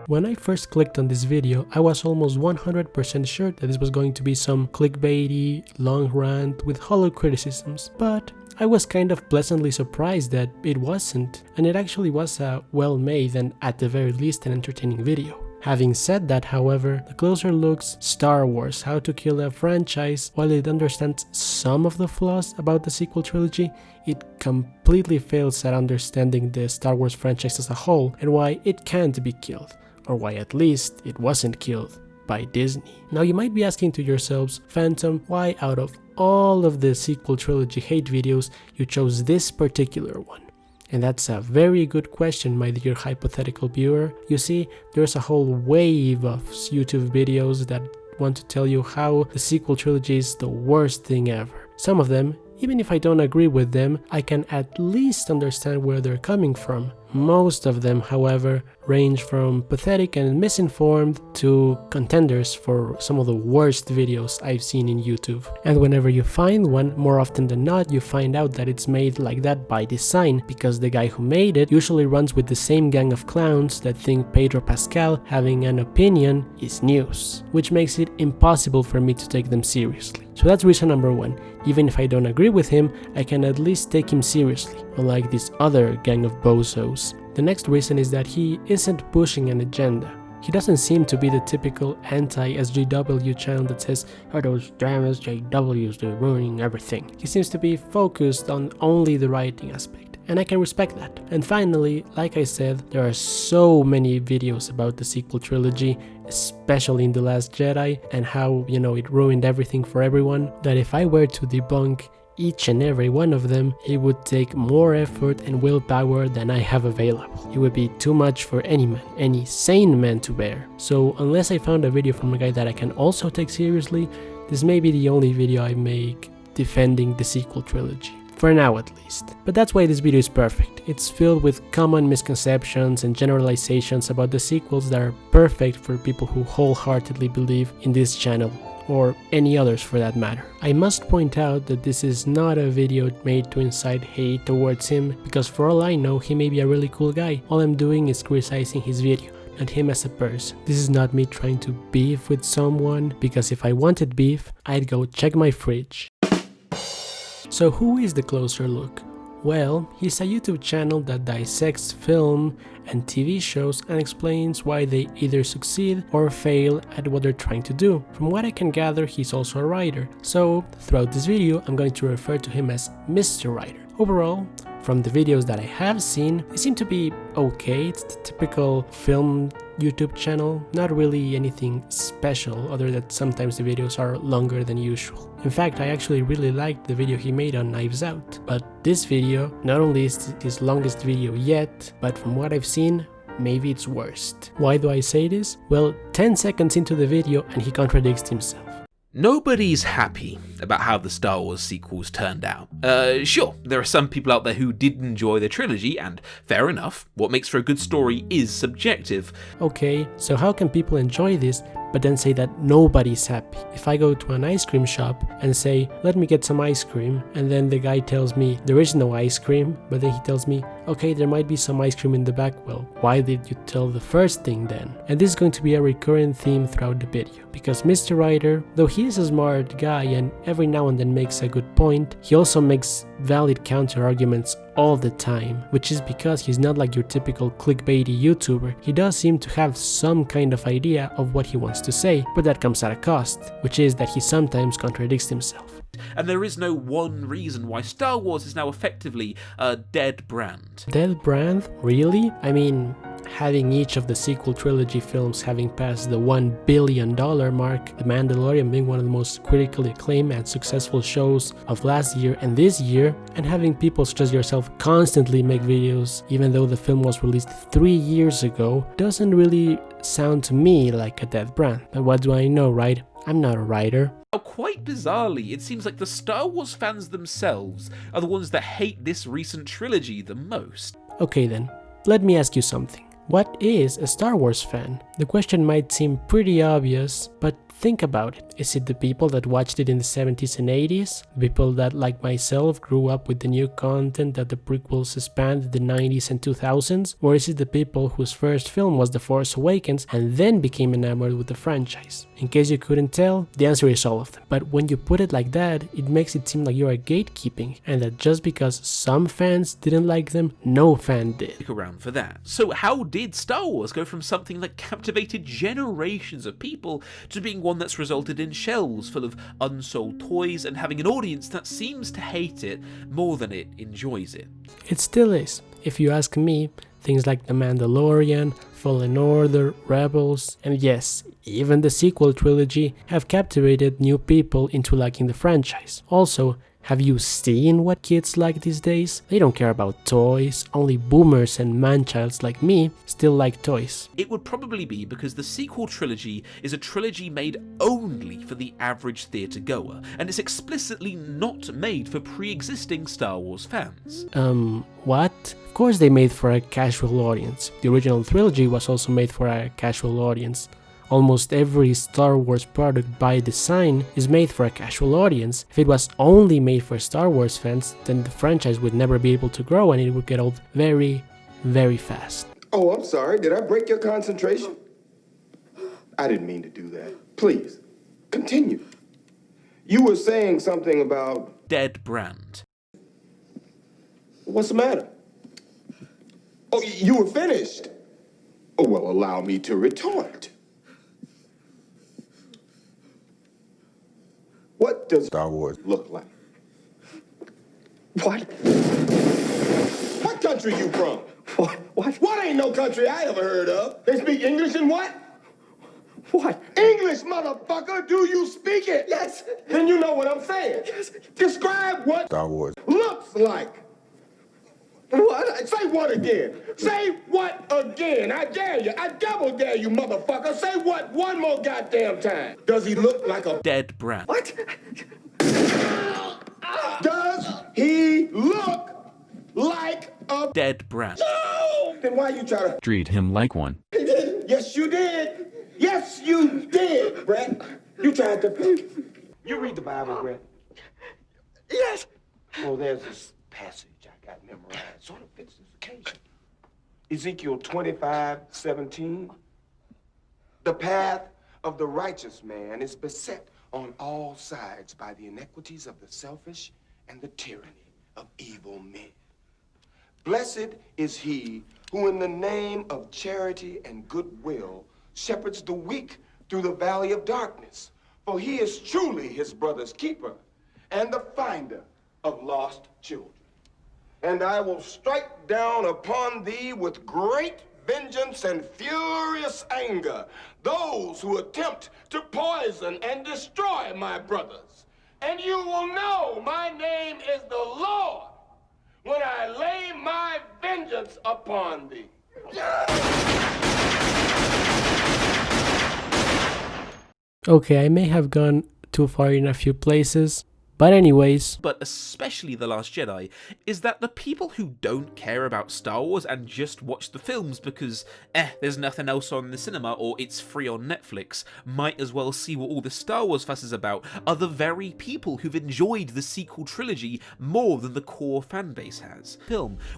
When I first clicked on this video, I was almost 100% sure that this was going to be some clickbaity, long rant with hollow criticisms, but I was kind of pleasantly surprised that it wasn't, and it actually was a well-made and at the very least an entertaining video. Having said that, however, the Lousier Look's Star Wars How to Kill a Franchise, while it understands some of the flaws about the sequel trilogy, it completely fails at understanding the Star Wars franchise as a whole and why it can't be killed, or why at least it wasn't killed by Disney. Now you might be asking to yourselves, Phantom, why out of all of the sequel trilogy hate videos you chose this particular one? And that's a very good question, my dear hypothetical viewer. You see, there's a whole wave of YouTube videos that want to tell you how the sequel trilogy is the worst thing ever. Some of them, even if I don't agree with them, I can at least understand where they're coming from. Most of them, however, range from pathetic and misinformed to contenders for some of the worst videos I've seen in YouTube. And whenever you find one, more often than not, you find out that it's made like that by design, because the guy who made it usually runs with the same gang of clowns that think Pedro Pascal having an opinion is news, which makes it impossible for me to take them seriously. So that's reason number one. Even if I don't agree with him, I can at least take him seriously, unlike this other gang of bozos. The next reason is that he isn't pushing an agenda. He doesn't seem to be the typical anti-SJW channel that says, oh, those damn SJWs, they're ruining everything. He seems to be focused on only the writing aspect, and I can respect that. And finally, like I said, there are so many videos about the sequel trilogy, especially in The Last Jedi, and how, it ruined everything for everyone, that if I were to debunk each and every one of them, it would take more effort and willpower than I have available. It would be too much for any man, any sane man to bear. So unless I found a video from a guy that I can also take seriously, this may be the only video I make defending the sequel trilogy. For now at least. But that's why this video is perfect. It's filled with common misconceptions and generalizations about the sequels that are perfect for people who wholeheartedly believe in this channel, or any others for that matter. I must point out that this is not a video made to incite hate towards him, because for all I know, he may be a really cool guy. All I'm doing is criticizing his video, not him as a person. This is not me trying to beef with someone, because if I wanted beef, I'd go check my fridge. So who is the Lousier Look? Well, he's a YouTube channel that dissects film and TV shows and explains why they either succeed or fail at what they're trying to do. From what I can gather, he's also a writer. So throughout this video, I'm going to refer to him as Mr. Writer. Overall, from the videos that I have seen, they seem to be okay. It's the typical film YouTube channel, not really anything special other than sometimes the videos are longer than usual. In fact, I actually really liked the video he made on Knives Out, but this video not only is his longest video yet, but from what I've seen, maybe it's worst. Why do I say this? Well, 10 seconds into the video and he contradicts himself. Nobody's happy about how the Star Wars sequels turned out. Sure, there are some people out there who did enjoy the trilogy, and fair enough, what makes for a good story is subjective. Okay, so how can people enjoy this but then say that nobody's happy? If I go to an ice cream shop and say, let me get some ice cream, and then the guy tells me there is no ice cream, but then he tells me, okay, there might be some ice cream in the back. Well, why did you tell the first thing then? And this is going to be a recurrent theme throughout the video, because Mr. Writer, though he is a smart guy and every now and then makes a good point, he also makes valid counter arguments all the time, which is because he's not like your typical clickbaity YouTuber. He does seem to have some kind of idea of what he wants to say, but that comes at a cost, which is that he sometimes contradicts himself. And there is no one reason why Star Wars is now effectively a dead brand. Dead brand? Really? I mean, having each of the sequel trilogy films having passed the $1 billion mark, The Mandalorian being one of the most critically acclaimed and successful shows of last year and this year, and having people such as yourself constantly make videos even though the film was released 3 years ago, doesn't really sound to me like a dead brand. But what do I know, right? I'm not a writer. Now, quite bizarrely, it seems like the Star Wars fans themselves are the ones that hate this recent trilogy the most. Okay then, let me ask you something. What is a Star Wars fan? The question might seem pretty obvious, but think about it. Is it the people that watched it in the 70s and 80s? The people that, like myself, grew up with the new content that the prequels spanned the 90s and 2000s? Or is it the people whose first film was The Force Awakens and then became enamored with the franchise? In case you couldn't tell, the answer is all of them. But when you put it like that, it makes it seem like you are gatekeeping, and that just because some fans didn't like them, no fan did. Stick around for that. So how did Star Wars go from something that captivated generations of people to being one that's resulted in shelves full of unsold toys and having an audience that seems to hate it more than it enjoys it? It still is. If you ask me, things like The Mandalorian, Fallen Order, Rebels, and yes, even the sequel trilogy have captivated new people into liking the franchise. Also, have you seen what kids like these days? They don't care about toys, only boomers and man-childs like me still like toys. It would probably be because the sequel trilogy is a trilogy made only for the average theatre goer, and it's explicitly not made for pre-existing Star Wars fans. What? Of course they made for a casual audience. The original trilogy was also made for a casual audience. Almost every Star Wars product by design is made for a casual audience. If it was only made for Star Wars fans, then the franchise would never be able to grow and it would get old very, very fast. Oh, I'm sorry. Did I break your concentration? I didn't mean to do that. Please, continue. You were saying something about... Dead brand. What's the matter? Oh, you were finished. Oh, well, allow me to retort. What does Star Wars look like? What? What country you from? What? What ain't no country I ever heard of? They speak English and what? What? English, motherfucker! Do you speak it? Yes. Then you know what I'm saying. Yes. Describe what Star Wars looks like. What? Say what again? Say what again? I dare you. I double dare you, motherfucker. Say what one more goddamn time. Does he look like a dead brand? What? Does he look like a dead brand? No! Then why you try to treat him like one? He did. Yes, you did. Yes, you did, Brett. You tried to... You read the Bible, Brett? Yes. Oh, there's this passage I got memorized. Sort of fits this occasion. Ezekiel 25:17. The path of the righteous man is beset on all sides by the iniquities of the selfish and the tyranny of evil men. Blessed is he who in the name of charity and goodwill shepherds the weak through the valley of darkness, for he is truly his brother's keeper and the finder of lost children. And I will strike down upon thee with great vengeance and furious anger those who attempt to poison and destroy my brothers. And you will know my name is the Lord when I lay my vengeance upon thee. Okay, I may have gone too far in a few places, but anyways. But especially The Last Jedi, is that the people who don't care about Star Wars and just watch the films because, there's nothing else on in the cinema or it's free on Netflix, might as well see what all the Star Wars fuss is about, are the very people who've enjoyed the sequel trilogy more than the core fanbase has.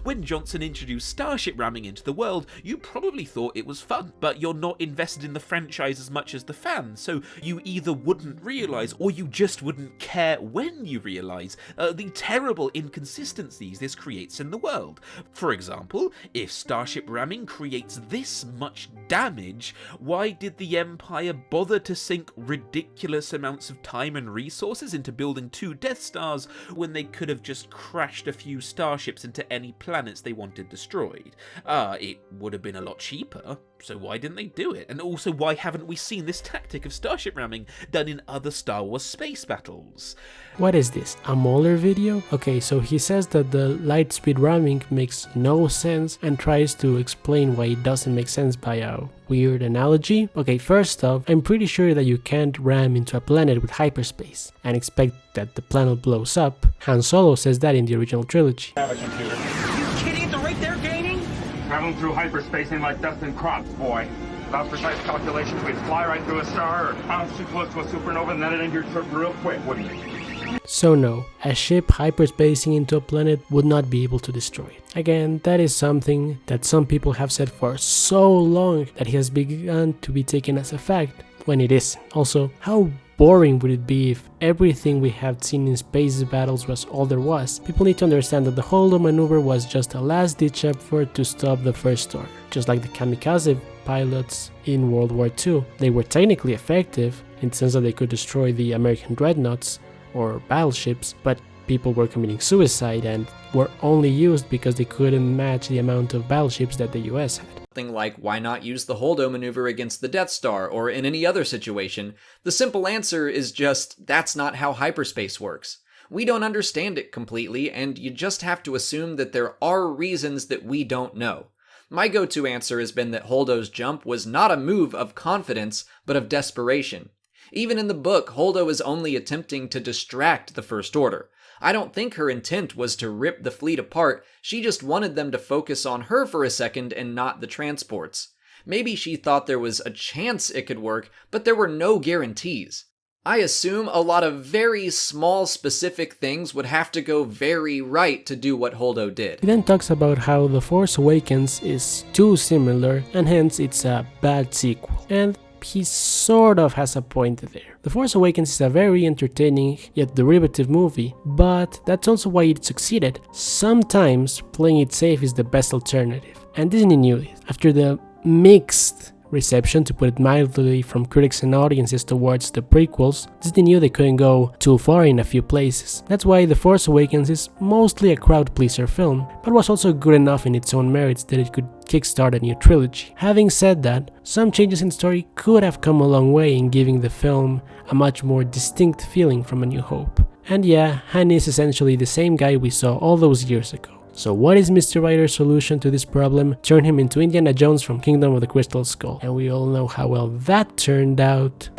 When Johnson introduced starship ramming into the world, you probably thought it was fun, but you're not invested in the franchise as much as the fans, so you either wouldn't realise or you just wouldn't care when you realise the terrible inconsistencies this creates in the world. For example, if starship ramming creates this much damage, why did the Empire bother to sink ridiculous amounts of time and resources into building 2 Death Stars when they could have just crashed a few starships into any planets they wanted destroyed? It would have been a lot cheaper, so why didn't they do it? And also, why haven't we seen this tactic of starship ramming done in other Star Wars space battles? What is this, a Mueller video? Okay, so he says that the lightspeed ramming makes no sense and tries to explain why it doesn't make sense by a weird analogy. Okay, first off, I'm pretty sure that you can't ram into a planet with hyperspace and expect that the planet blows up. Han Solo says that in the original trilogy. Have a computer. Are you kidding? It's right there gaining? Traveling through hyperspace ain't like dusting crops, boy. Without precise calculations, we'd fly right through a star or bounce too close to a supernova and then it into your trip real quick, wouldn't we? So no, a ship hyperspacing into a planet would not be able to destroy it. Again, that is something that some people have said for so long that it has begun to be taken as a fact, when it isn't. Also, how boring would it be if everything we have seen in space battles was all there was? People need to understand that the Holdo maneuver was just a last-ditch effort to stop the First Order. Just like the kamikaze pilots in World War II, they were technically effective in the sense that they could destroy the American dreadnoughts or battleships, but people were committing suicide and were only used because they couldn't match the amount of battleships that the US had. Something like, why not use the Holdo maneuver against the Death Star or in any other situation? The simple answer is just, that's not how hyperspace works. We don't understand it completely, and you just have to assume that there are reasons that we don't know. My go-to answer has been that Holdo's jump was not a move of confidence, but of desperation. Even in the book, Holdo is only attempting to distract the First Order. I don't think her intent was to rip the fleet apart, she just wanted them to focus on her for a second and not the transports. Maybe she thought there was a chance it could work, but there were no guarantees. I assume a lot of very small specific things would have to go very right to do what Holdo did. He then talks about how The Force Awakens is too similar and hence it's a bad sequel. And he sort of has a point there. The Force Awakens is a very entertaining yet derivative movie, but that's also why it succeeded. Sometimes playing it safe is the best alternative, and Disney knew it. After the mixed reception, to put it mildly, from critics and audiences towards the prequels, Disney knew they couldn't go too far in a few places. That's why The Force Awakens is mostly a crowd-pleaser film, but was also good enough in its own merits that it could kickstart a new trilogy. Having said that, some changes in story could have come a long way in giving the film a much more distinct feeling from A New Hope. And yeah, Han is essentially the same guy we saw all those years ago. So what is Mr. Ryder's solution to this problem? Turn him into Indiana Jones from Kingdom of the Crystal Skull. And we all know how well that turned out.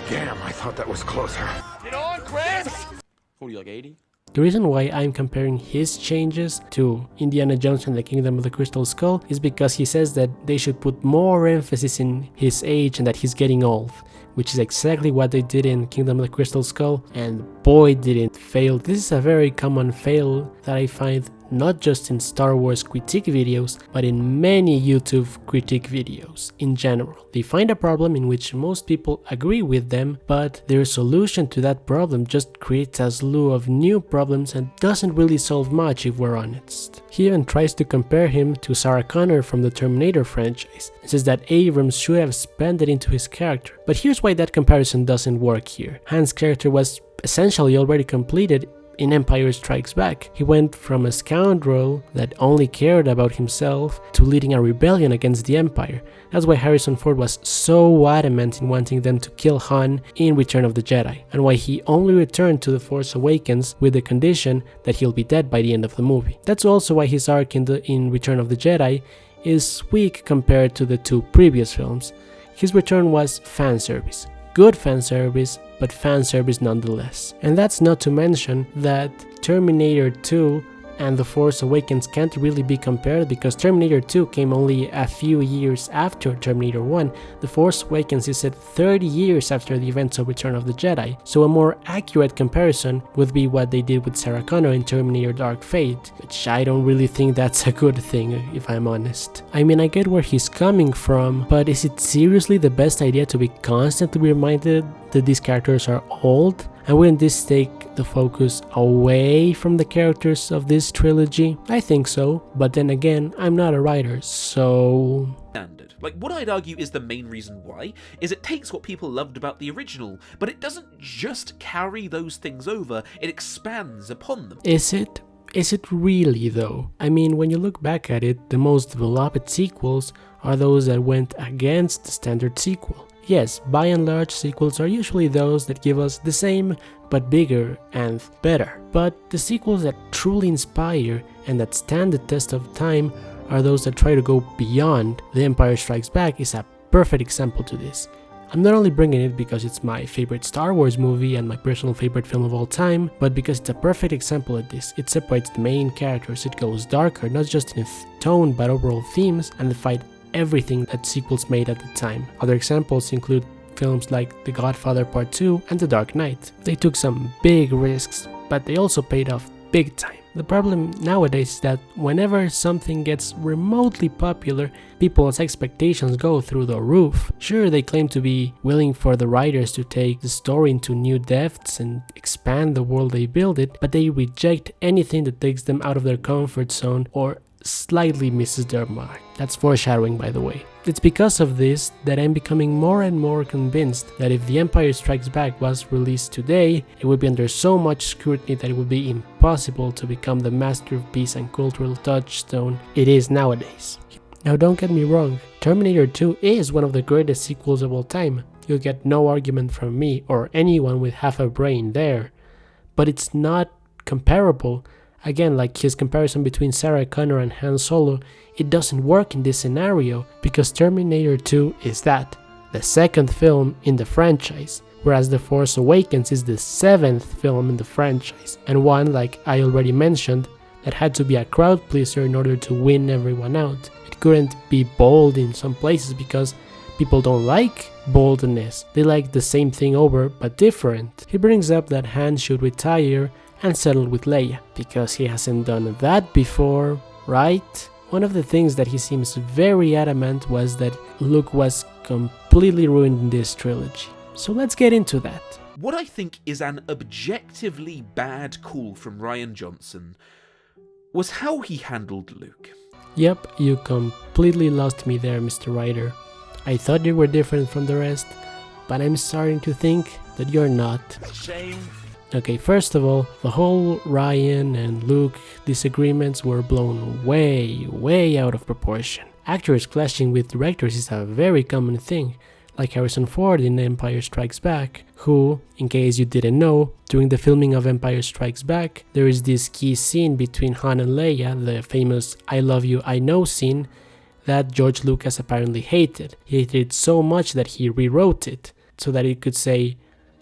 Damn, I thought that was closer. Get on, Chris! What are you, like 80? The reason why I'm comparing his changes to Indiana Jones and the Kingdom of the Crystal Skull is because he says that they should put more emphasis in his age and that he's getting old, which is exactly what they did in Kingdom of the Crystal Skull, and boy did it fail. This is a very common fail that I find not just in Star Wars critique videos, but in many YouTube critique videos in general. They find a problem in which most people agree with them, but their solution to that problem just creates a slew of new problems and doesn't really solve much if we're honest. He even tries to compare him to Sarah Connor from the Terminator franchise, and says that Abrams should have expanded into his character. But here's why that comparison doesn't work here. Han's character was essentially already completed in Empire Strikes Back. He went from a scoundrel that only cared about himself to leading a rebellion against the Empire. That's why Harrison Ford was so adamant in wanting them to kill Han in Return of the Jedi, and why he only returned to The Force Awakens with the condition that he'll be dead by the end of the movie. That's also why his arc in Return of the Jedi is weak compared to the two previous films. His return was fan service. Good fan service, but fan service nonetheless. And that's not to mention that Terminator 2 and The Force Awakens can't really be compared because Terminator 2 came only a few years after Terminator 1. The Force Awakens is set 30 years after the events of Return of the Jedi, so a more accurate comparison would be what they did with Sarah Connor in Terminator Dark Fate, which I don't really think that's a good thing, if I'm honest. I mean, I get where he's coming from, but is it seriously the best idea to be constantly reminded that these characters are old? And wouldn't this take the focus away from the characters of this trilogy? I think so, but then again, I'm not a writer, so... Standard. Like, what I'd argue is the main reason why is it takes what people loved about the original, but it doesn't just carry those things over, it expands upon them. Is it? Is it really though? I mean, when you look back at it, the most beloved sequels are those that went against the standard sequel. Yes, by and large, sequels are usually those that give us the same, but bigger and better. But the sequels that truly inspire and that stand the test of time are those that try to go beyond. The Empire Strikes Back is a perfect example to this. I'm not only bringing it because it's my favorite Star Wars movie and my personal favorite film of all time, but because it's a perfect example of this. It separates the main characters, it goes darker, not just in tone but overall themes, and defied everything that sequels made at the time. Other examples include films like The Godfather Part 2 and The Dark Knight. They took some big risks, but they also paid off big time. The problem nowadays is that whenever something gets remotely popular, people's expectations go through the roof. Sure, they claim to be willing for the writers to take the story into new depths and expand the world they build it, but they reject anything that takes them out of their comfort zone or slightly misses their mark. That's foreshadowing, by the way. It's because of this that I'm becoming more and more convinced that if The Empire Strikes Back was released today, it would be under so much scrutiny that it would be impossible to become the masterpiece and cultural touchstone it is nowadays. Now don't get me wrong, Terminator 2 is one of the greatest sequels of all time. You'll get no argument from me or anyone with half a brain there. But it's not comparable. Again, like his comparison between Sarah Connor and Han Solo, it doesn't work in this scenario because Terminator 2 is that, the second film in the franchise, whereas The Force Awakens is the 7th film in the franchise, and one, like I already mentioned, that had to be a crowd pleaser in order to win everyone out. It couldn't be bold in some places because people don't like boldness, they like the same thing over but different. He brings up that Han should retire and settle with Leia, because he hasn't done that before, right? One of the things that he seems very adamant was that Luke was completely ruined in this trilogy. So let's get into that. What I think is an objectively bad call from Rian Johnson was how he handled Luke. Yep, you completely lost me there, Mr. Writer. I thought you were different from the rest, but I'm starting to think that you're not. Shame. Okay, first of all, the whole Ryan and Luke disagreements were blown way out of proportion. Actors clashing with directors is a very common thing, like Harrison Ford in Empire Strikes Back, who, in case you didn't know, during the filming of Empire Strikes Back, there is this key scene between Han and Leia, the famous I love you, I know scene, that George Lucas apparently hated. He hated it so much that he rewrote it, so that it could say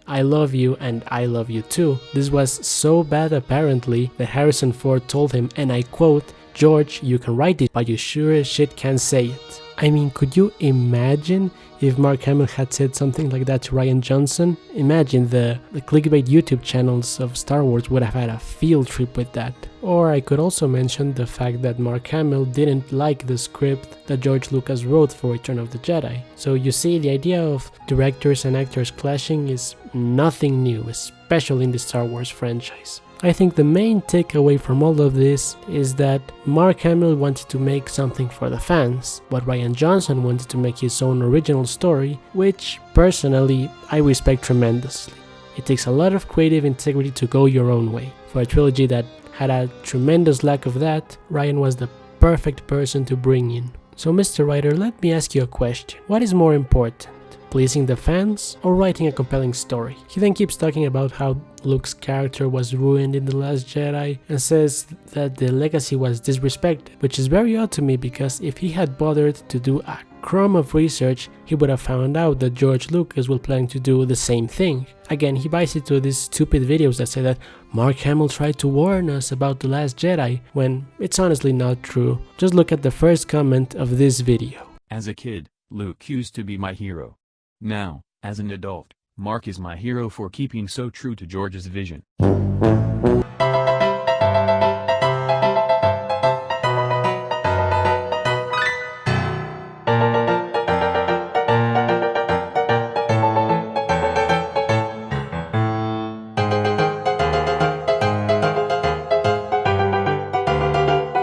I love you and I love you too. This was so bad apparently that Harrison Ford told him, and I quote, "George, you can write it, but you sure as shit can't say it." I mean, could you imagine if Mark Hamill had said something like that to Rian Johnson? Imagine the clickbait YouTube channels of Star Wars would have had a field trip with that. Or I could also mention the fact that Mark Hamill didn't like the script that George Lucas wrote for Return of the Jedi. So you see, the idea of directors and actors clashing is nothing new, especially in the Star Wars franchise. I think the main takeaway from all of this is that Mark Hamill wanted to make something for the fans, but Rian Johnson wanted to make his own original story, which, personally, I respect tremendously. It takes a lot of creative integrity to go your own way. For a trilogy that had a tremendous lack of that, Rian was the perfect person to bring in. So Mr. Writer, let me ask you a question. What is more important? Pleasing the fans or writing a compelling story? He then keeps talking about how Luke's character was ruined in The Last Jedi and says that the legacy was disrespected, which is very odd to me because if he had bothered to do a crumb of research, he would have found out that George Lucas was planning to do the same thing. Again, he buys into these stupid videos that say that Mark Hamill tried to warn us about The Last Jedi, when it's honestly not true. Just look at the first comment of this video. As a kid, Luke used to be my hero. Now, as an adult, Mark is my hero for keeping so true to George's vision.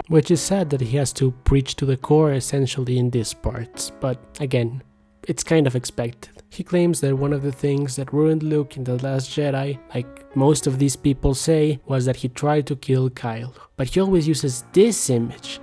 Which is sad that he has to preach to the core essentially in these parts, but again, it's kind of expected. He claims that one of the things that ruined Luke in The Last Jedi, like most of these people say, was that he tried to kill Kylo. But he always uses this image,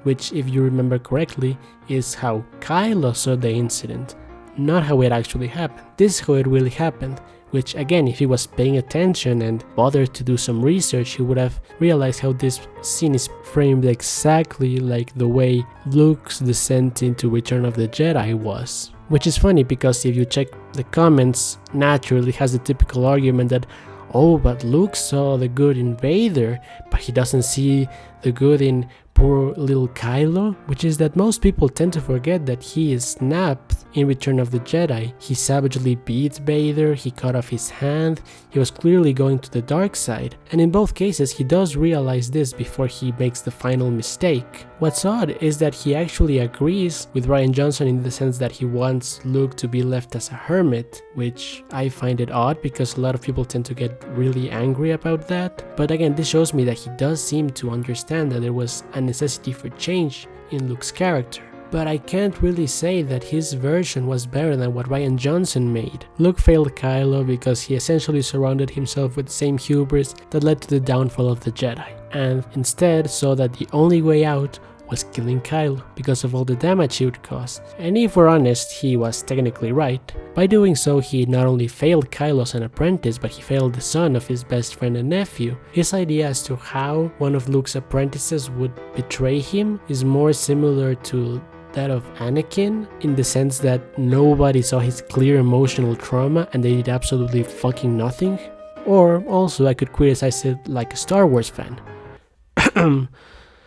which, if you remember correctly, is how Kylo saw the incident, not how it actually happened. This is how it really happened, which again, if he was paying attention and bothered to do some research, he would have realized how this scene is framed exactly like the way Luke's descent into Return of the Jedi was. Which is funny because if you check the comments naturally has the typical argument that, oh, but Luke saw the good in Vader, but he doesn't see the good in poor little Kylo, which is that most people tend to forget that he is snapped in Return of the Jedi. He savagely beats Vader, he cut off his hand, he was clearly going to the dark side, and in both cases he does realize this before he makes the final mistake. What's odd is that he actually agrees with Rian Johnson in the sense that he wants Luke to be left as a hermit, which I find it odd because a lot of people tend to get really angry about that. But again, this shows me that he does seem to understand that there was a necessity for change in Luke's character. But I can't really say that his version was better than what Rian Johnson made. Luke failed Kylo because he essentially surrounded himself with the same hubris that led to the downfall of the Jedi, and instead saw that the only way out was killing Kylo because of all the damage he would cause. And if we're honest, he was technically right. By doing so, he not only failed Kylo as an apprentice, but he failed the son of his best friend and nephew. His idea as to how one of Luke's apprentices would betray him is more similar to that of Anakin, in the sense that nobody saw his clear emotional trauma and they did absolutely fucking nothing. Or also I could criticize it like a Star Wars fan.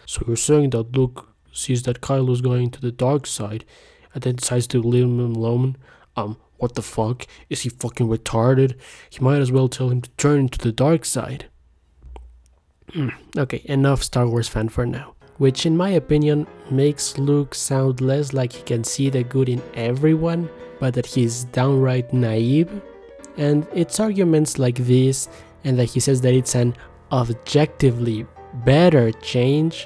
So you're saying that Luke sees that Kylo's going to the dark side and then decides to leave him alone? What the fuck? Is he fucking retarded? He might as well tell him to turn to the dark side. Okay, enough Star Wars fan for now. Which in my opinion makes Luke sound less like he can see the good in everyone, but that he's downright naive. And it's arguments like this, and that he says that it's an objectively better change,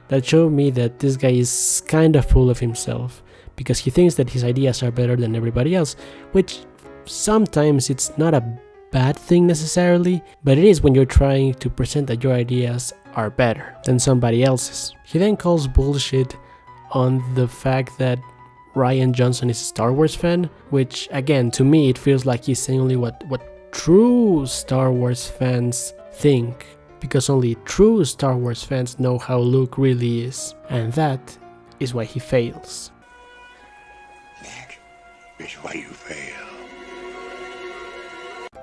that show me that this guy is kinda full of himself, because he thinks that his ideas are better than everybody else, which sometimes it's not a bad thing necessarily, but it is when you're trying to present that your ideas are better than somebody else's. He then calls bullshit on the fact that Rian Johnson is a Star Wars fan, which again, to me it feels like he's saying only what true Star Wars fans think, because only true Star Wars fans know how Luke really is, and that is why he fails. That is why you fail.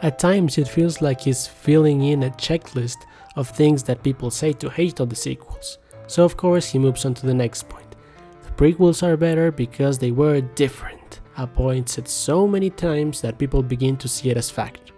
At times it feels like he's filling in a checklist of things that people say to hate on the sequels. So of course he moves on to the next point. The prequels are better because they were different, a point said so many times that people begin to see it as fact.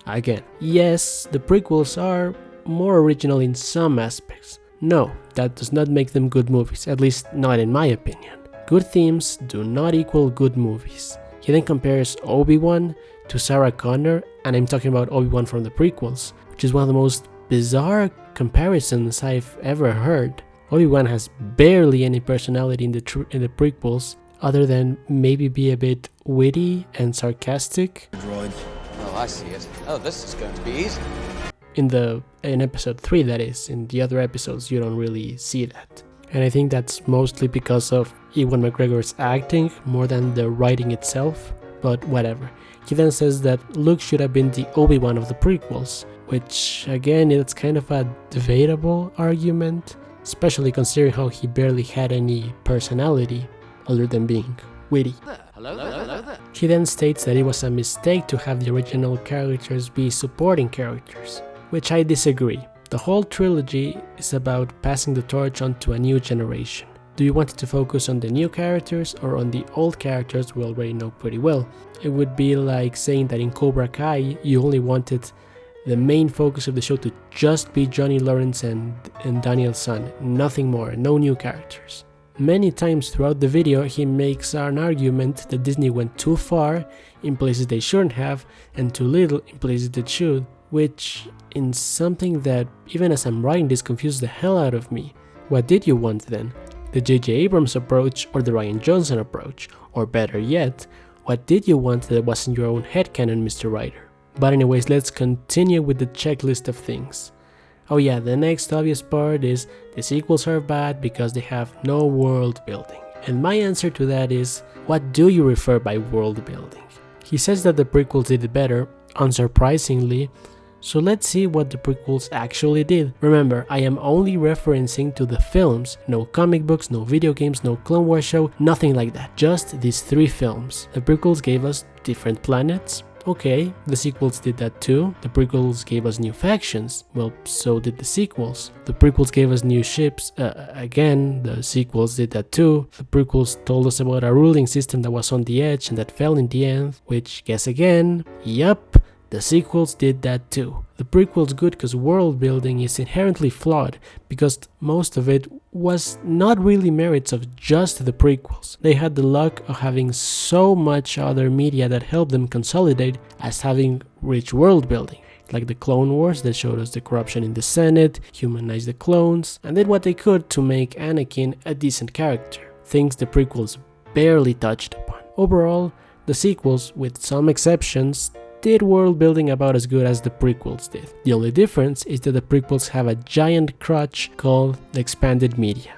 Again, yes, the prequels are more original in some aspects. No, that does not make them good movies, at least not in my opinion. Good themes do not equal good movies. He then compares Obi-Wan to Sarah Connor, and I'm talking about Obi-Wan from the prequels, which is one of the most bizarre comparisons I've ever heard. Obi-Wan has barely any personality in the prequels, other than maybe be a bit witty and sarcastic. Droid. Oh, I see it. Oh, this is going to be easy. In episode 3, that is. In the other episodes you don't really see that. And I think that's mostly because of Ewan McGregor's acting more than the writing itself, but whatever. He then says that Luke should have been the Obi-Wan of the prequels, which again, it's kind of a debatable argument, especially considering how he barely had any personality other than being witty. Hello there. He then states that it was a mistake to have the original characters be supporting characters, which I disagree. The whole trilogy is about passing the torch on to a new generation. Do you want it to focus on the new characters or on the old characters we already know pretty well? It would be like saying that in Cobra Kai you only wanted the main focus of the show to just be Johnny Lawrence and Daniel San, nothing more, no new characters. Many times throughout the video he makes an argument that Disney went too far in places they shouldn't have and too little in places they should, which in something that even as I'm writing this confuses the hell out of me. What did you want then? The J.J. Abrams approach or the Rian Johnson approach? Or better yet, what did you want that wasn't your own headcanon, Mr. Writer? But anyways, let's continue with the checklist of things. Oh yeah, the next obvious part is the sequels are bad because they have no world building. And my answer to that is, what do you refer by world building? He says that the prequels did it better, unsurprisingly, So let's see what the prequels actually did. Remember, I am only referencing to the films, no comic books, no video games, no Clone Wars show, nothing like that, just these 3 films. The prequels gave us different planets. Okay, the sequels did that too. The prequels gave us new factions. Well, so did the sequels. The prequels gave us new ships. Again, the sequels did that too. The prequels told us about a ruling system that was on the edge and that fell in the end, which, guess again, yup, the sequels did that too. The prequel's good because world building is inherently flawed, because most of it was not really merits of just the prequels. They had the luck of having so much other media that helped them consolidate as having rich world building, like the Clone Wars that showed us the corruption in the Senate, humanized the clones, and did what they could to make Anakin a decent character, things the prequels barely touched upon. Overall, the sequels, with some exceptions, did world building about as good as the prequels did. The only difference is that the prequels have a giant crutch called the expanded media,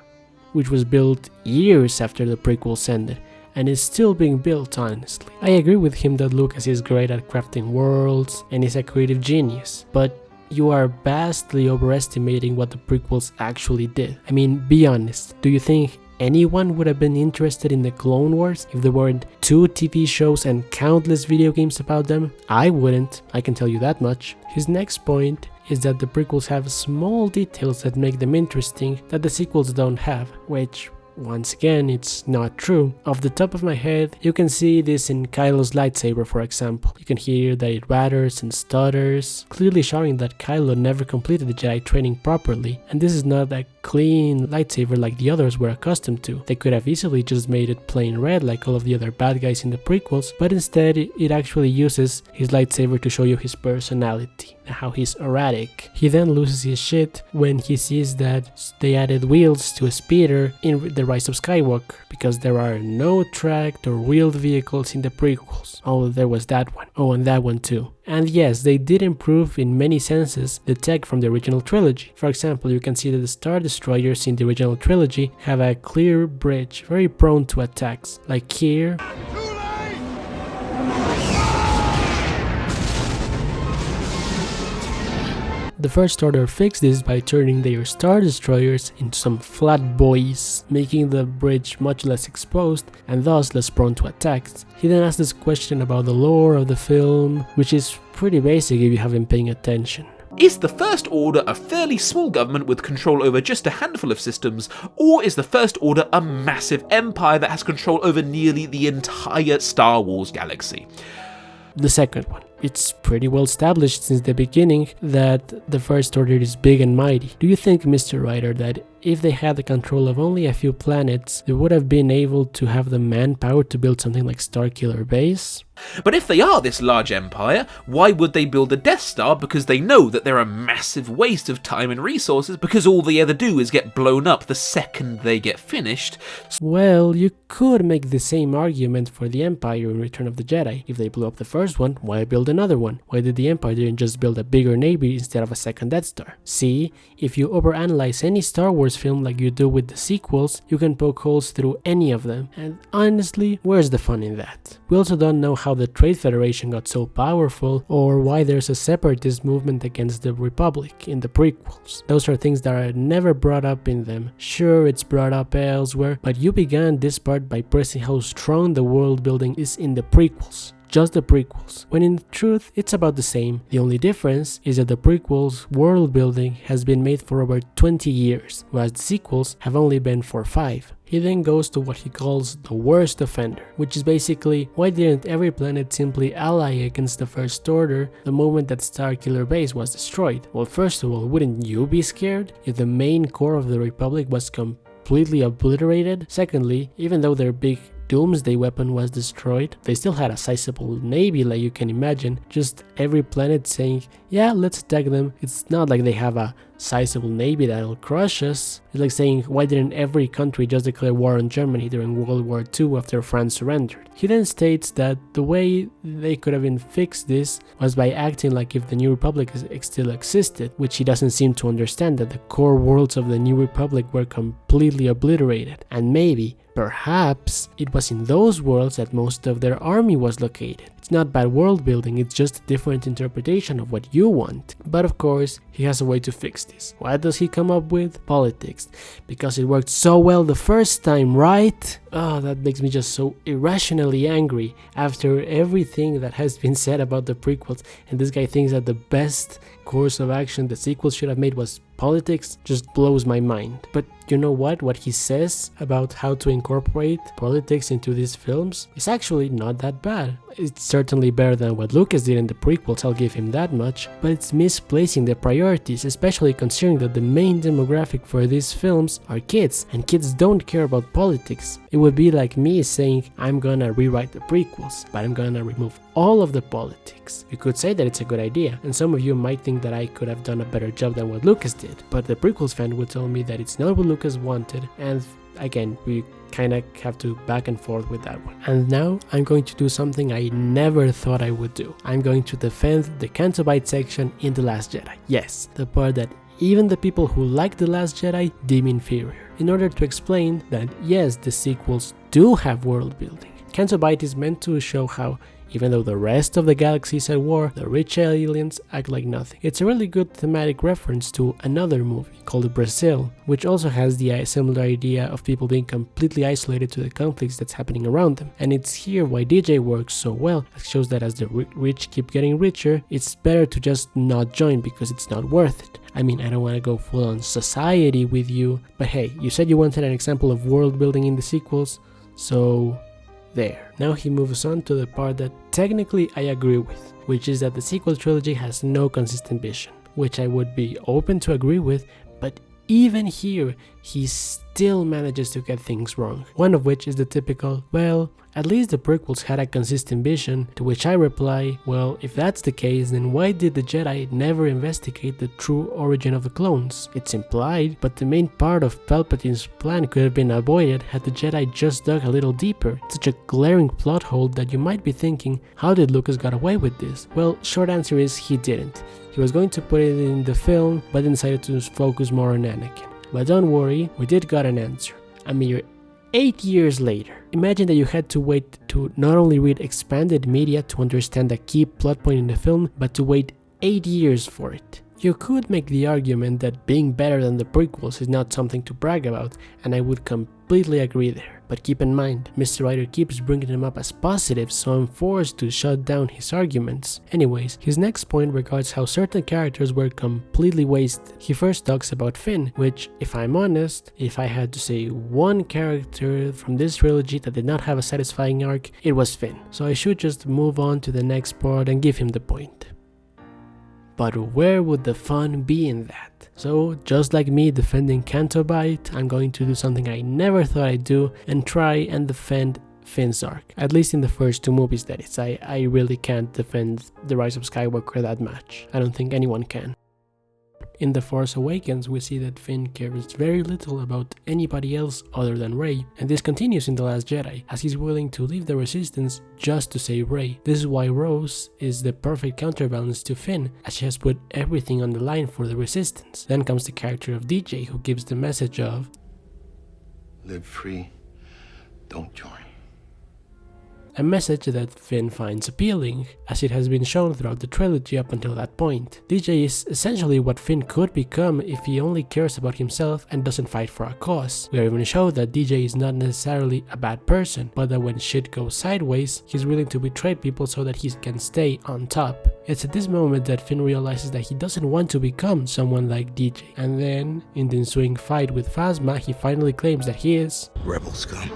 which was built years after the prequels ended, and is still being built, honestly. I agree with him that Lucas is great at crafting worlds and is a creative genius, but you are vastly overestimating what the prequels actually did. I mean, be honest, do you think anyone would have been interested in the Clone Wars if there weren't 2 TV shows and countless video games about them? I wouldn't, I can tell you that much. His next point is that the prequels have small details that make them interesting that the sequels don't have, which, once again, it's not true. Off the top of my head, you can see this in Kylo's lightsaber, for example. You can hear that it rattles and stutters, clearly showing that Kylo never completed the Jedi training properly, and this is not a clean lightsaber like the others were accustomed to. They could have easily just made it plain red like all of the other bad guys in the prequels, but instead it actually uses his lightsaber to show you his personality, how he's erratic. He then loses his shit when he sees that they added wheels to a speeder in The Rise of Skywalker, because there are no tracked or wheeled vehicles in the prequels. Oh, there was that one. Oh, and that one too. And yes, they did improve in many senses the tech from the original trilogy. For example, you can see that the Star Destroyers in the original trilogy have a clear bridge, very prone to attacks. Like here, the First Order fixed this by turning their Star Destroyers into some flat boys, making the bridge much less exposed and thus less prone to attacks. He then asked this question about the lore of the film, which is pretty basic if you have been paying attention. Is the First Order a fairly small government with control over just a handful of systems, or is the First Order a massive empire that has control over nearly the entire Star Wars galaxy? The second one. It's pretty well established since the beginning that the First Order is big and mighty. Do you think, Mr. Writer, that if they had the control of only a few planets, they would have been able to have the manpower to build something like Starkiller Base? But if they are this large empire, why would they build a Death Star? Because they know that they're a massive waste of time and resources, because all they ever do is get blown up the second they get finished. Well, you could make the same argument for the Empire in Return of the Jedi. If they blew up the first one, why build another one? Why did the Empire didn't just build a bigger Navy instead of a second Death Star? See, if you overanalyze any Star Wars film like you do with the sequels, you can poke holes through any of them, and honestly, where's the fun in that? We also don't know how the Trade Federation got so powerful, or why there's a separatist movement against the Republic in the prequels. Those are things that are never brought up in them. Sure, it's brought up elsewhere, but you began this part by pressing how strong the world building is in the prequels. Just the prequels, when in truth it's about the same. The only difference is that the prequels' world building has been made for over 20 years, whereas the sequels have only been for 5. He then goes to what he calls the worst offender, which is basically, why didn't every planet simply ally against the First Order the moment that Starkiller Base was destroyed? Well, first of all, wouldn't you be scared if the main core of the Republic was completely obliterated? Secondly, even though their big Doomsday weapon was destroyed, they still had a sizable navy, like you can imagine. Just every planet saying, yeah, let's attack them. It's not like they have a sizable navy that'll crush us. It's like saying, why didn't every country just declare war on Germany during World War II after France surrendered? He then states that the way they could have been fixed this was by acting like if the New Republic still existed, which he doesn't seem to understand, that the core worlds of the New Republic were completely obliterated, and maybe, perhaps, it was in those worlds that most of their army was located. It's It's not bad world building, it's just a different interpretation of what you want. But of course, he has a way to fix this. What does he come up with? Politics. Because it worked so well the first time, right? Oh, that makes me just so irrationally angry after everything that has been said about the prequels, and this guy thinks that the best course of action the sequels should have made was politics. Just blows my mind. But you know what he says about how to incorporate politics into these films is actually not that bad. It's certainly better than what Lucas did in the prequels, I'll give him that much, but it's misplacing the priorities, especially considering that the main demographic for these films are kids, and kids don't care about politics. It would be like me saying I'm gonna rewrite the prequels, but I'm gonna remove all of the politics. You could say that it's a good idea, and some of you might think that I could have done a better job than what Lucas did, but the prequels fan would tell me that it's not what Lucas wanted, and again, we kinda have to back and forth with that one. And now I'm going to do something I never thought I would do. I'm going to defend the Canto Bight section in The Last Jedi. Yes, the part that even the people who like The Last Jedi deem inferior. In order to explain that yes, the sequels do have world building. Canto Bight is meant to show how even though the rest of the galaxy is at war, the rich aliens act like nothing. It's a really good thematic reference to another movie called Brazil, which also has the similar idea of people being completely isolated to the conflicts that's happening around them. And it's here why DJ works so well. It shows that as the rich keep getting richer, it's better to just not join because it's not worth it. I mean, I don't want to go full on society with you, but hey, you said you wanted an example of world building in the sequels, so there. Now he moves on to the part that technically I agree with, which is that the sequel trilogy has no consistent vision, which I would be open to agree with, but even here, he still manages to get things wrong. One of which is the typical, well, at least the prequels had a consistent vision, to which I reply, well, if that's the case, then why did the Jedi never investigate the true origin of the clones? It's implied, but the main part of Palpatine's plan could have been avoided had the Jedi just dug a little deeper. It's such a glaring plot hole that you might be thinking, how did Lucas get away with this? Well, short answer is he didn't. He was going to put it in the film, but then decided to focus more on Anakin. But don't worry, we did got an answer. A mere 8 years later. Imagine that you had to wait to not only read expanded media to understand a key plot point in the film, but to wait 8 years for it. You could make the argument that being better than the prequels is not something to brag about, and I would completely agree there. But keep in mind, Mr. Writer keeps bringing them up as positives, so I'm forced to shut down his arguments. Anyways, his next point regards how certain characters were completely wasted. He first talks about Finn, which, if I'm honest, if I had to say one character from this trilogy that did not have a satisfying arc, it was Finn. So I should just move on to the next part and give him the point. But where would the fun be in that? So, just like me defending Canto Bight, I'm going to do something I never thought I'd do and try and defend Finn's arc. At least in the first two movies, that is. I really can't defend The Rise of Skywalker that much. I don't think anyone can. In The Force Awakens, we see that Finn cares very little about anybody else other than Rey, and this continues in The Last Jedi, as he's willing to leave the Resistance just to save Rey. This is why Rose is the perfect counterbalance to Finn, as she has put everything on the line for the Resistance. Then comes the character of DJ, who gives the message of, live free, don't join. A message that Finn finds appealing, as it has been shown throughout the trilogy up until that point. DJ is essentially what Finn could become if he only cares about himself and doesn't fight for a cause. We are even shown that DJ is not necessarily a bad person, but that when shit goes sideways, he's willing to betray people so that he can stay on top. It's at this moment that Finn realizes that he doesn't want to become someone like DJ. And then, in the ensuing fight with Phasma, he finally claims that he is Rebel scum.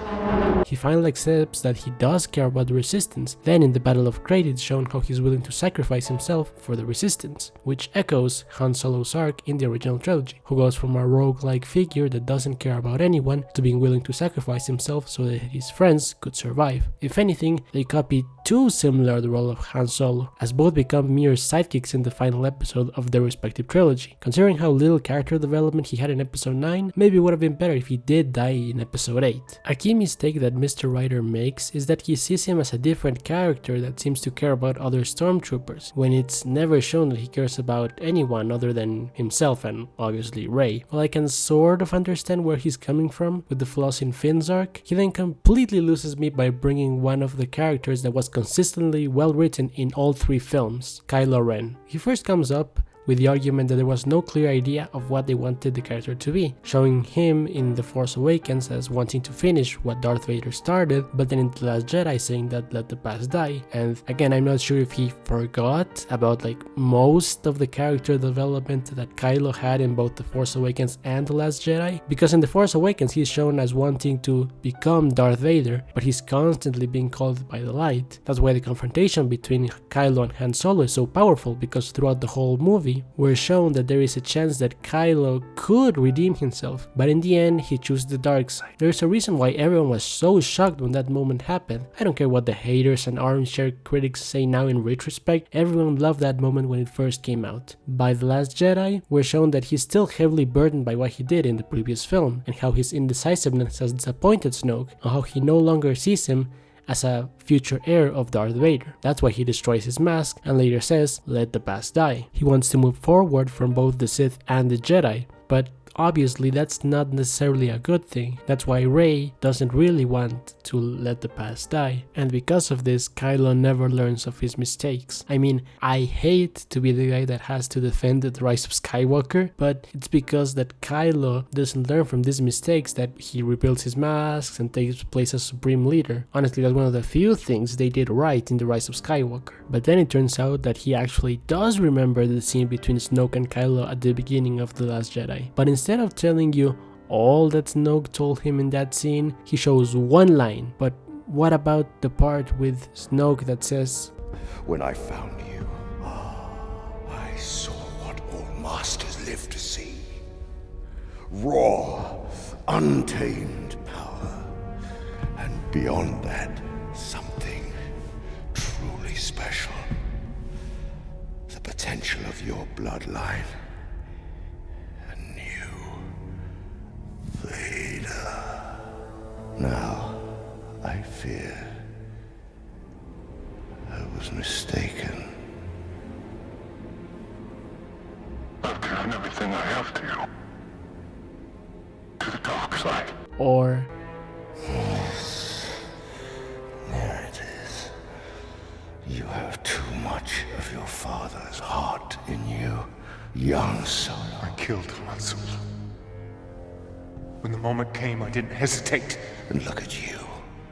He finally accepts that he does care about the Resistance. Then in the Battle of Crait, it's shown how he's willing to sacrifice himself for the Resistance, which echoes Han Solo's arc in the original trilogy, who goes from a rogue-like figure that doesn't care about anyone to being willing to sacrifice himself so that his friends could survive. If anything, they copy too similar the role of Han Solo, as both become mere sidekicks in the final episode of their respective trilogy. Considering how little character development he had in episode 9, maybe it would have been better if he did die in episode 8. A key mistake that Mr. Writer makes is that he sees him as a different character that seems to care about other stormtroopers, when it's never shown that he cares about anyone other than himself and obviously Rey. While I can sort of understand where he's coming from with the flaws in Finn's arc, he then completely loses me by bringing one of the characters that was consistently well written in all 3 films, Kylo Ren. He first comes up with the argument that there was no clear idea of what they wanted the character to be, showing him in The Force Awakens as wanting to finish what Darth Vader started, but then in The Last Jedi saying that let the past die. And again, I'm not sure if he forgot about like most of the character development that Kylo had in both The Force Awakens and The Last Jedi, because in The Force Awakens he's shown as wanting to become Darth Vader, but he's constantly being called by the light. That's why the confrontation between Kylo and Han Solo is so powerful, because throughout the whole movie we're shown that there is a chance that Kylo could redeem himself, but in the end he chose the dark side. There's a reason why everyone was so shocked when that moment happened. I don't care what the haters and armchair critics say now in retrospect, everyone loved that moment when it first came out. By The Last Jedi, we're shown that he's still heavily burdened by what he did in the previous film, and how his indecisiveness has disappointed Snoke, and how he no longer sees him as a future heir of Darth Vader. That's why he destroys his mask and later says, let the past die. He wants to move forward from both the Sith and the Jedi, but obviously that's not necessarily a good thing. That's why Rey doesn't really want to let the past die, and because of this Kylo never learns of his mistakes. I mean, I hate to be the guy that has to defend the Rise of Skywalker, but it's because that Kylo doesn't learn from these mistakes that he rebuilds his masks and takes place as supreme leader. Honestly, that's one of the few things they did right in the Rise of Skywalker. But then it turns out that he actually does remember the scene between Snoke and Kylo at the beginning of The Last Jedi, but instead of telling you all that Snoke told him in that scene, he shows one line. But what about the part with Snoke that says, When I found you, I saw what all masters live to see. Raw, untamed power. And beyond that, something truly special. The potential of your bloodline. Now, I fear I was mistaken. I've given everything I have to you. To the dark side. or Yes. There it is. You have too much of your father's heart in you, young Solo. I killed Han Solo. When the moment came, I didn't hesitate. And look at you.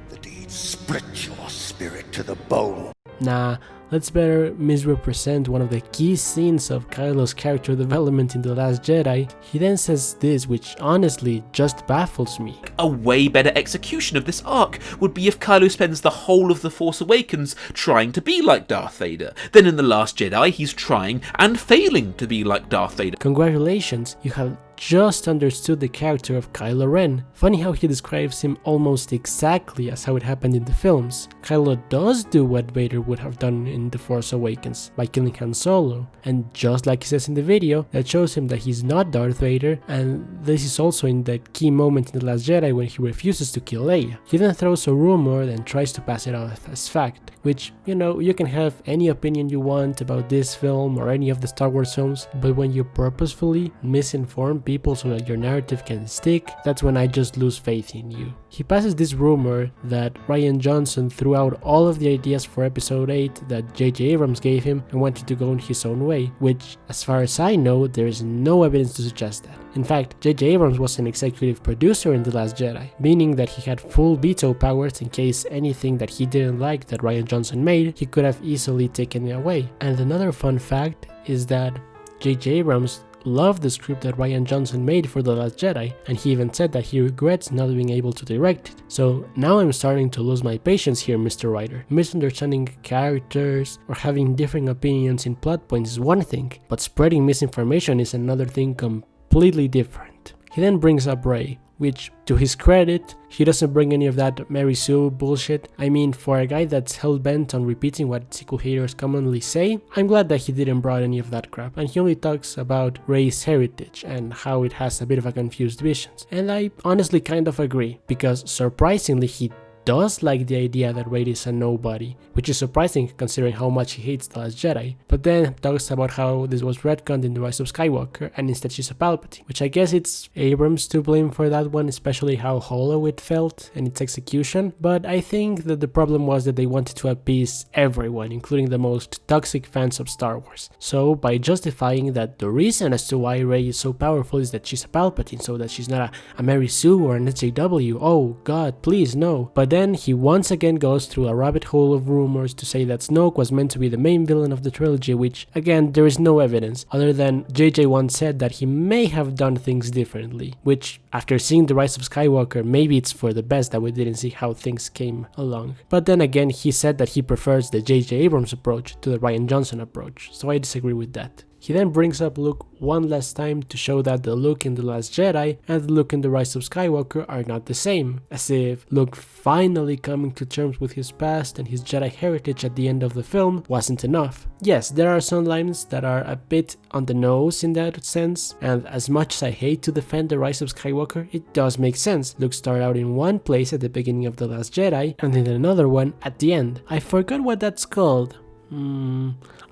The deed split your spirit to the bone. nah, let's better misrepresent one of the key scenes of Kylo's character development in The Last Jedi. He then says this, which honestly just baffles me. A way better execution of this arc would be if Kylo spends the whole of The Force Awakens trying to be like Darth Vader. Then in The Last Jedi, he's trying and failing to be like Darth Vader. Congratulations, you have just understood the character of Kylo Ren. Funny how he describes him almost exactly as how it happened in the films. Kylo does do what Vader would have done in The Force Awakens by killing Han Solo, and just like he says in the video, that shows him that he's not Darth Vader, and this is also in that key moment in The Last Jedi when he refuses to kill Leia. He then throws a rumor and tries to pass it off as fact, which, you know, you can have any opinion you want about this film or any of the Star Wars films, but when you purposefully misinform people so that your narrative can stick, that's when I just lose faith in you. He passes this rumor that Rian Johnson threw out all of the ideas for episode 8 that J.J. Abrams gave him and wanted to go in his own way, which, as far as I know, there is no evidence to suggest that. In fact, J.J. Abrams was an executive producer in The Last Jedi, meaning that he had full veto powers in case anything that he didn't like that Rian Johnson made, he could have easily taken it away. And another fun fact is that J.J. Abrams loved the script that Rian Johnson made for The Last Jedi, and he even said that he regrets not being able to direct it. So now I'm starting to lose my patience here, Mr. Writer. Misunderstanding characters or having differing opinions in plot points is one thing, but spreading misinformation is another thing completely different. He then brings up Rey, which, to his credit, he doesn't bring any of that Mary Sue bullshit. I mean, for a guy that's hell-bent on repeating what sequel haters commonly say, I'm glad that he didn't brought any of that crap, and he only talks about Rey's heritage and how it has a bit of a confused vision. And I honestly kind of agree, because surprisingly he does like the idea that Rey is a nobody, which is surprising considering how much he hates The Last Jedi, but then talks about how this was retconned in The Rise of Skywalker and instead she's a Palpatine, which I guess it's Abrams to blame for that one, especially how hollow it felt and its execution, but I think that the problem was that they wanted to appease everyone, including the most toxic fans of Star Wars. So by justifying that the reason as to why Rey is so powerful is that she's a Palpatine, so that she's not a Mary Sue or an SJW, oh god, please no. But then he once again goes through a rabbit hole of rumors to say that Snoke was meant to be the main villain of the trilogy, which again there is no evidence other than JJ once said that he may have done things differently, which after seeing The Rise of Skywalker maybe it's for the best that we didn't see how things came along. But then again he said that he prefers the JJ Abrams approach to the Rian Johnson approach, so I disagree with that. He then brings up Luke one last time to show that the Luke in The Last Jedi and the Luke in The Rise of Skywalker are not the same, as if Luke finally coming to terms with his past and his Jedi heritage at the end of the film wasn't enough. Yes, there are some lines that are a bit on the nose in that sense, and as much as I hate to defend The Rise of Skywalker, it does make sense. Luke started out in one place at the beginning of The Last Jedi and in another one at the end. I forgot what that's called.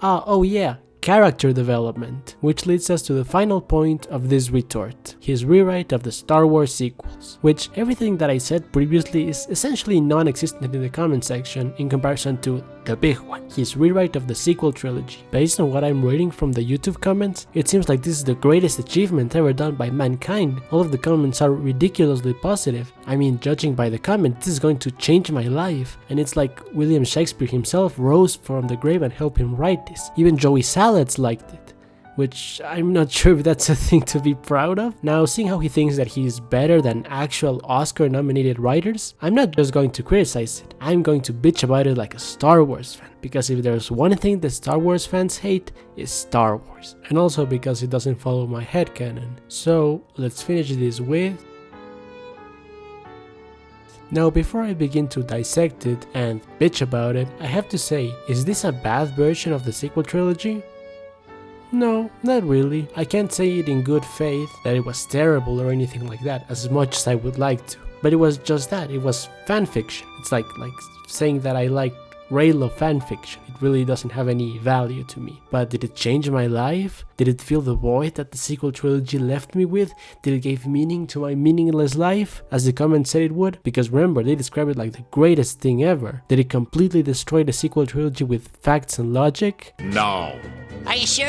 Oh yeah, character development, which leads us to the final point of this retort, his rewrite of the Star Wars sequels, which everything that I said previously is essentially non-existent in the comment section in comparison to the big one, his rewrite of the sequel trilogy. Based on what I'm reading from the YouTube comments, it seems like this is the greatest achievement ever done by mankind. All of the comments are ridiculously positive. I mean, judging by the comment, this is going to change my life, and it's like William Shakespeare himself rose from the grave and helped him write this. Even Joey Salads liked it, which I'm not sure if that's a thing to be proud of. Now, seeing how he thinks that he's better than actual Oscar-nominated writers, I'm not just going to criticize it, I'm going to bitch about it like a Star Wars fan, because if there's one thing that Star Wars fans hate, it's Star Wars, and also because it doesn't follow my headcanon. So, let's finish this with... Now, before I begin to dissect it and bitch about it, I have to say, is this a bad version of the sequel trilogy? No, not really. I can't say it in good faith that it was terrible or anything like that, as much as I would like to. But it was just that, it was fanfiction. It's like saying that I like Raylo fanfiction. It really doesn't have any value to me. But did it change my life? Did it fill the void that the sequel trilogy left me with? Did it give meaning to my meaningless life, as the comment said it would? Because remember, they described it like the greatest thing ever. Did it completely destroy the sequel trilogy with facts and logic? No. Are you sure?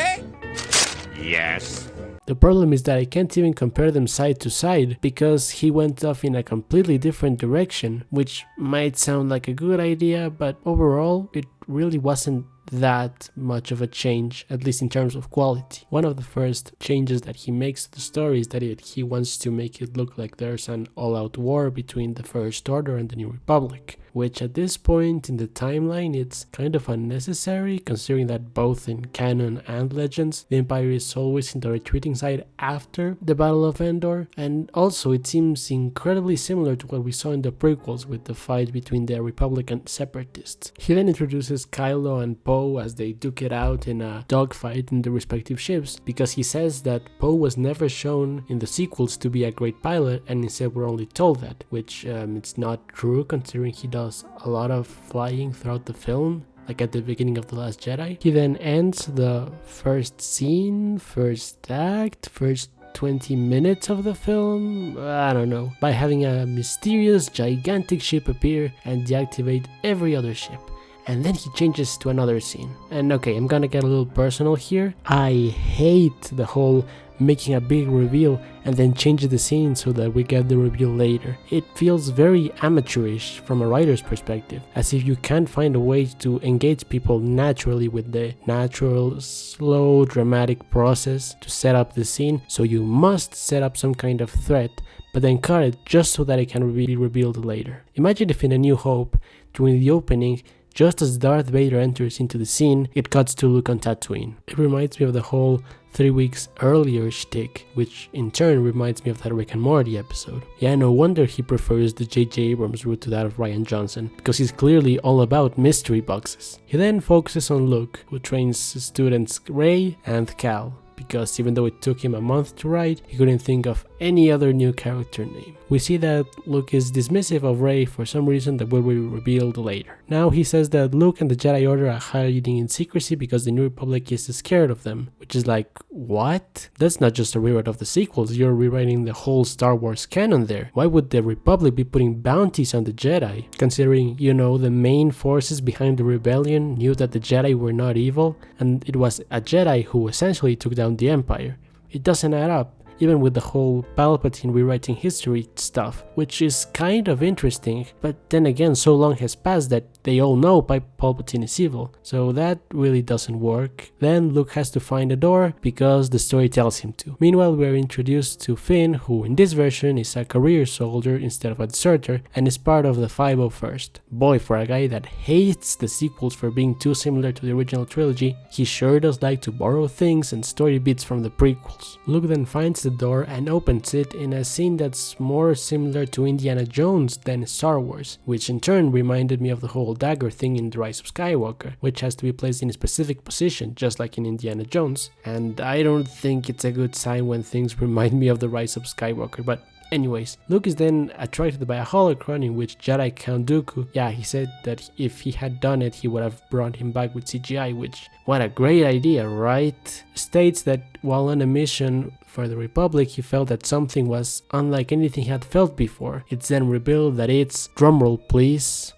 Yes. The problem is that I can't even compare them side to side, because he went off in a completely different direction, which might sound like a good idea, but overall it really wasn't that much of a change, at least in terms of quality. One of the first changes that he makes to the story is that he wants to make it look like there's an all-out war between the First Order and the New Republic, which at this point in the timeline it's kind of unnecessary, considering that both in canon and legends the Empire is always in the retreating side after the Battle of Endor, and also it seems incredibly similar to what we saw in the prequels with the fight between the Republic and Separatists. He then introduces Kylo and Poe as they duke it out in a dogfight in the respective ships, because he says that Poe was never shown in the sequels to be a great pilot, and instead we're only told that, which it's not true considering he does a lot of flying throughout the film, like at the beginning of The Last Jedi. He then ends the first scene, first act, first 20 minutes of the film, I don't know, by having a mysterious gigantic ship appear and deactivate every other ship. And then he changes to another scene. And okay, I'm gonna get a little personal here. I hate the whole making a big reveal and then change the scene so that we get the reveal later. It feels very amateurish from a writer's perspective, as if you can't find a way to engage people naturally with the natural, slow, dramatic process to set up the scene, so you must set up some kind of threat, but then cut it just so that it can be revealed later. Imagine if in A New Hope, during the opening, just as Darth Vader enters into the scene, it cuts to Luke on Tatooine. It reminds me of the whole 3 weeks earlier shtick, which in turn reminds me of that Rick and Morty episode. Yeah, no wonder he prefers the J.J. Abrams route to that of Rian Johnson, because he's clearly all about mystery boxes. He then focuses on Luke, who trains students Rey and Cal. because even though it took him a month to write, he couldn't think of any other new character name. We see that Luke is dismissive of Rey for some reason that will be revealed later. Now he says that Luke and the Jedi Order are hiding in secrecy because the New Republic is scared of them, which is like, what? That's not just a rewrite of the sequels, you're rewriting the whole Star Wars canon there. Why would the Republic be putting bounties on the Jedi, considering, you know, the main forces behind the rebellion knew that the Jedi were not evil, and it was a Jedi who essentially took down the Empire? It doesn't add up, even with the whole Palpatine rewriting history stuff, which is kind of interesting, but then again, so long has passed that they all know Palpatine is evil, so that really doesn't work. Then Luke has to find a door because the story tells him to. Meanwhile, we are introduced to Finn, who in this version is a career soldier instead of a deserter, and is part of the 501st. Boy, for a guy that hates the sequels for being too similar to the original trilogy, he sure does like to borrow things and story bits from the prequels. Luke then finds the door and opens it in a scene that's more similar to Indiana Jones than Star Wars, which in turn reminded me of the whole dagger thing in The Rise of Skywalker, which has to be placed in a specific position, just like in Indiana Jones. And I don't think it's a good sign when things remind me of The Rise of Skywalker, but anyways, Luke is then attracted by a holocron in which Jedi Count Dooku, he said that if he had done it, he would have brought him back with CGI, which, what a great idea, right? States that while on a mission for the Republic, he felt that something was unlike anything he had felt before. It's then revealed that it's, drumroll please,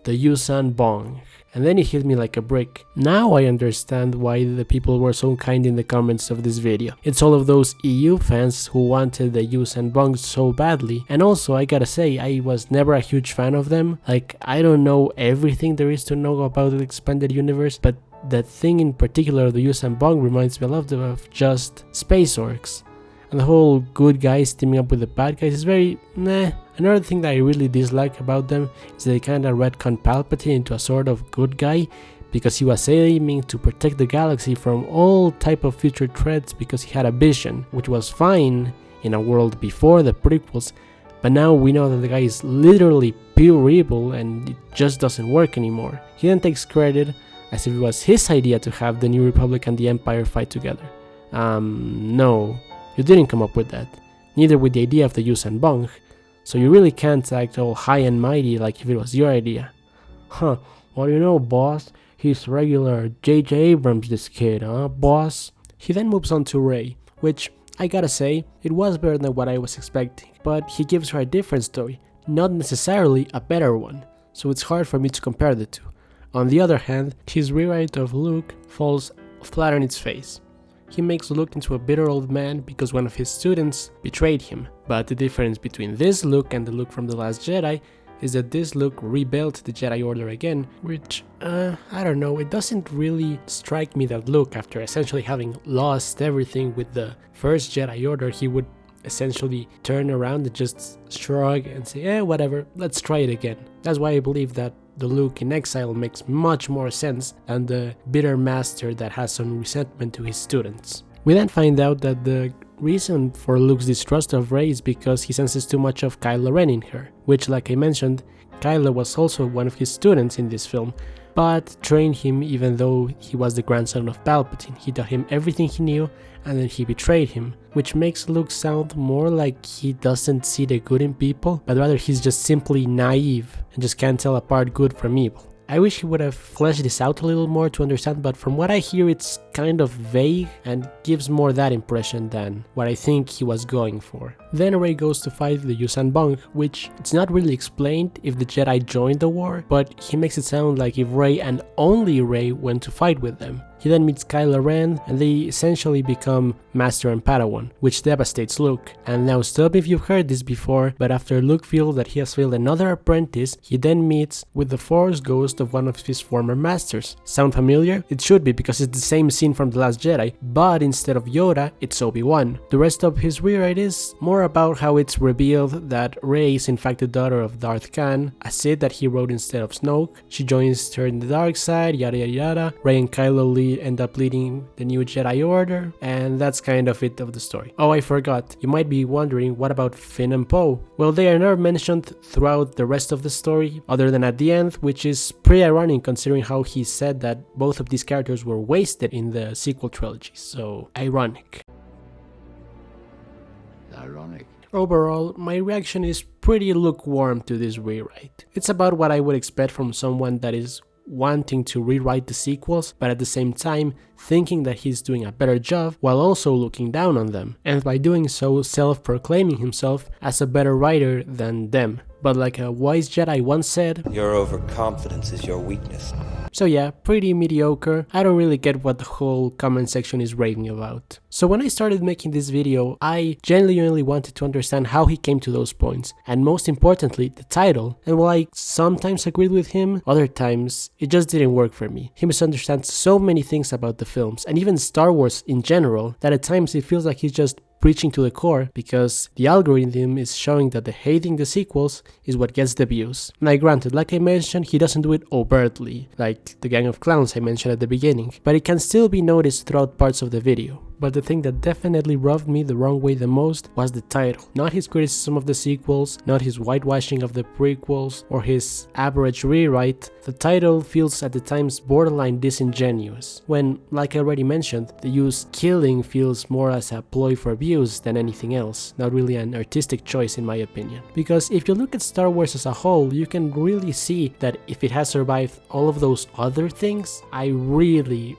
the Yuuzhan Vong. And then it hit me like a brick. Now I understand why the people were so kind in the comments of this video. It's all of those EU fans who wanted the Yuuzhan Vong so badly. And also, I gotta say, I was never a huge fan of them. Like, I don't know everything there is to know about the expanded universe, but that thing in particular, the Yuuzhan Vong, reminds me a lot of just space orcs. And the whole good guys teaming up with the bad guys is very meh. Another thing that I really dislike about them is that they kinda retcon Palpatine into a sort of good guy because he was aiming to protect the galaxy from all type of future threats because he had a vision, which was fine in a world before the prequels, but now we know that the guy is literally pure evil and it just doesn't work anymore. He then takes credit as if it was his idea to have the New Republic and the Empire fight together. No, you didn't come up with that, neither with the idea of the Yuuzhan Vong, so you really can't act all high and mighty like if it was your idea. Huh, well you know boss, he's regular J.J. Abrams this kid, huh boss? He then moves on to Rey, which I gotta say, it was better than what I was expecting, but he gives her a different story, not necessarily a better one, so it's hard for me to compare the two. On the other hand, his rewrite of Luke falls flat on its face. He makes Luke into a bitter old man because one of his students betrayed him. But the difference between this Luke and the Luke from The Last Jedi is that this Luke rebuilt the Jedi Order again, which, I don't know, it doesn't really strike me that Luke, after essentially having lost everything with the first Jedi Order, he would essentially turn around and just shrug and say, whatever, let's try it again. That's why I believe that the Luke in Exile makes much more sense than the bitter master that has some resentment to his students. We then find out that the reason for Luke's distrust of Rey is because he senses too much of Kylo Ren in her, which, like I mentioned, Kylo was also one of his students in this film, but trained him even though he was the grandson of Palpatine. He taught him everything he knew and then he betrayed him, which makes Luke sound more like he doesn't see the good in people, but rather he's just simply naive and just can't tell apart good from evil. I wish he would have fleshed this out a little more to understand, but from what I hear it's kind of vague and gives more that impression than what I think he was going for. Then Rey goes to fight the Yuuzhan Vong, which it's not really explained if the Jedi joined the war, but he makes it sound like if Rey and only Rey went to fight with them. He then meets Kylo Ren and they essentially become Master and Padawan, which devastates Luke. And now stop me if you've heard this before, but after Luke feels that he has failed another apprentice, he then meets with the Force ghost of one of his former masters. Sound familiar? It should be because it's the same scene from The Last Jedi, but instead of Yoda, it's Obi-Wan. The rest of his rewrite is more about how it's revealed that Rey is in fact the daughter of Darth Khan, a Sith that he wrote instead of Snoke. She joins her in the dark side, yada yada yada. Rey and Kylo he'd end up leading the new Jedi Order, and that's kind of it of the story. Oh, I forgot. You might be wondering, what about Finn and Poe? Well, they are never mentioned throughout the rest of the story, other than at the end, which is pretty ironic considering how he said that both of these characters were wasted in the sequel trilogy, so ironic. Ironic. Overall, my reaction is pretty lukewarm to this rewrite. It's about what I would expect from someone that is wanting to rewrite the sequels, but at the same time thinking that he's doing a better job while also looking down on them, and by doing so self-proclaiming himself as a better writer than them. But like a wise Jedi once said, "Your overconfidence is your weakness." So yeah, pretty mediocre. I don't really get what the whole comment section is raving about. So when I started making this video, I genuinely wanted to understand how he came to those points, and most importantly, the title. And while I sometimes agreed with him, other times it just didn't work for me. He misunderstands so many things about the films, and even Star Wars in general, that at times it feels like he's just preaching to the core, because the algorithm is showing that the hating the sequels is what gets the views. Now granted, like I mentioned, he doesn't do it overtly, like the Gang of Clowns I mentioned at the beginning, but it can still be noticed throughout parts of the video. But the thing that definitely rubbed me the wrong way the most was the title. Not his criticism of the sequels, not his whitewashing of the prequels, or his average rewrite. The title feels at the times borderline disingenuous, when, like I already mentioned, the use killing feels more as a ploy for views than anything else, not really an artistic choice in my opinion. Because if you look at Star Wars as a whole, you can really see that if it has survived all of those other things, I really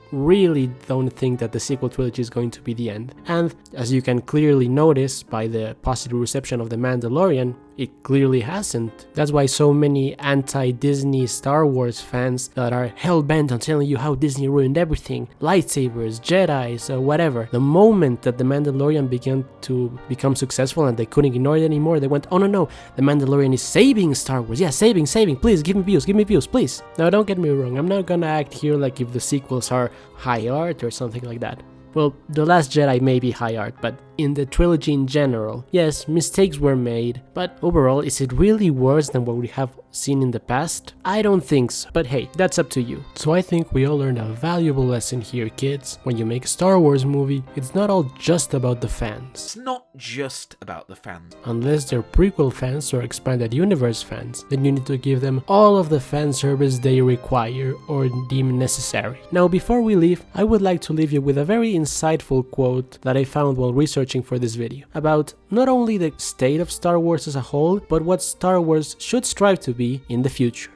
don't think that the sequel trilogy is going to be the end. And as you can clearly notice by the positive reception of The Mandalorian, it clearly hasn't. That's why so many anti-Disney Star Wars fans that are hell-bent on telling you how Disney ruined everything, lightsabers, Jedis, or whatever, the moment that The Mandalorian began to become successful and they couldn't ignore it anymore, they went, oh no, The Mandalorian is saving Star Wars, yeah, saving, please, give me views, please. Now don't get me wrong, I'm not gonna act here like if the sequels are high art or something like that. Well, The Last Jedi may be high art, but in the trilogy in general, yes, mistakes were made, but overall, is it really worse than what we have seen in the past? I don't think so, but hey, that's up to you. So I think we all learned a valuable lesson here, kids. When you make a Star Wars movie, it's not all just about the fans. It's not just about the fans. Unless they're prequel fans or expanded universe fans, then you need to give them all of the fan service they require or deem necessary. Now, before we leave, I would like to leave you with a very insightful quote that I found while researching for this video, about not only the state of Star Wars as a whole, but what Star Wars should strive to be in the future.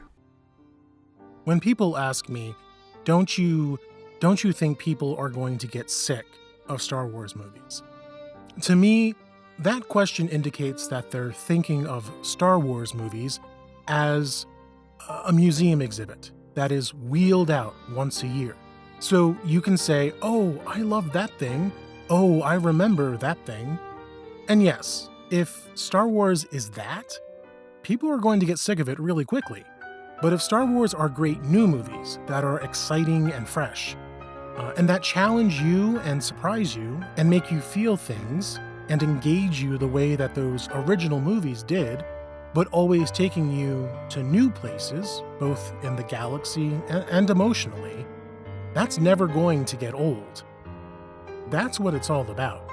When people ask me, don't you think people are going to get sick of Star Wars movies? To me, that question indicates that they're thinking of Star Wars movies as a museum exhibit that is wheeled out once a year. So you can say, oh, I love that thing. Oh, I remember that thing. And yes, if Star Wars is that, people are going to get sick of it really quickly. But if Star Wars are great new movies that are exciting and fresh, and that challenge you and surprise you and make you feel things and engage you the way that those original movies did, but always taking you to new places, both in the galaxy and emotionally, that's never going to get old. That's what it's all about.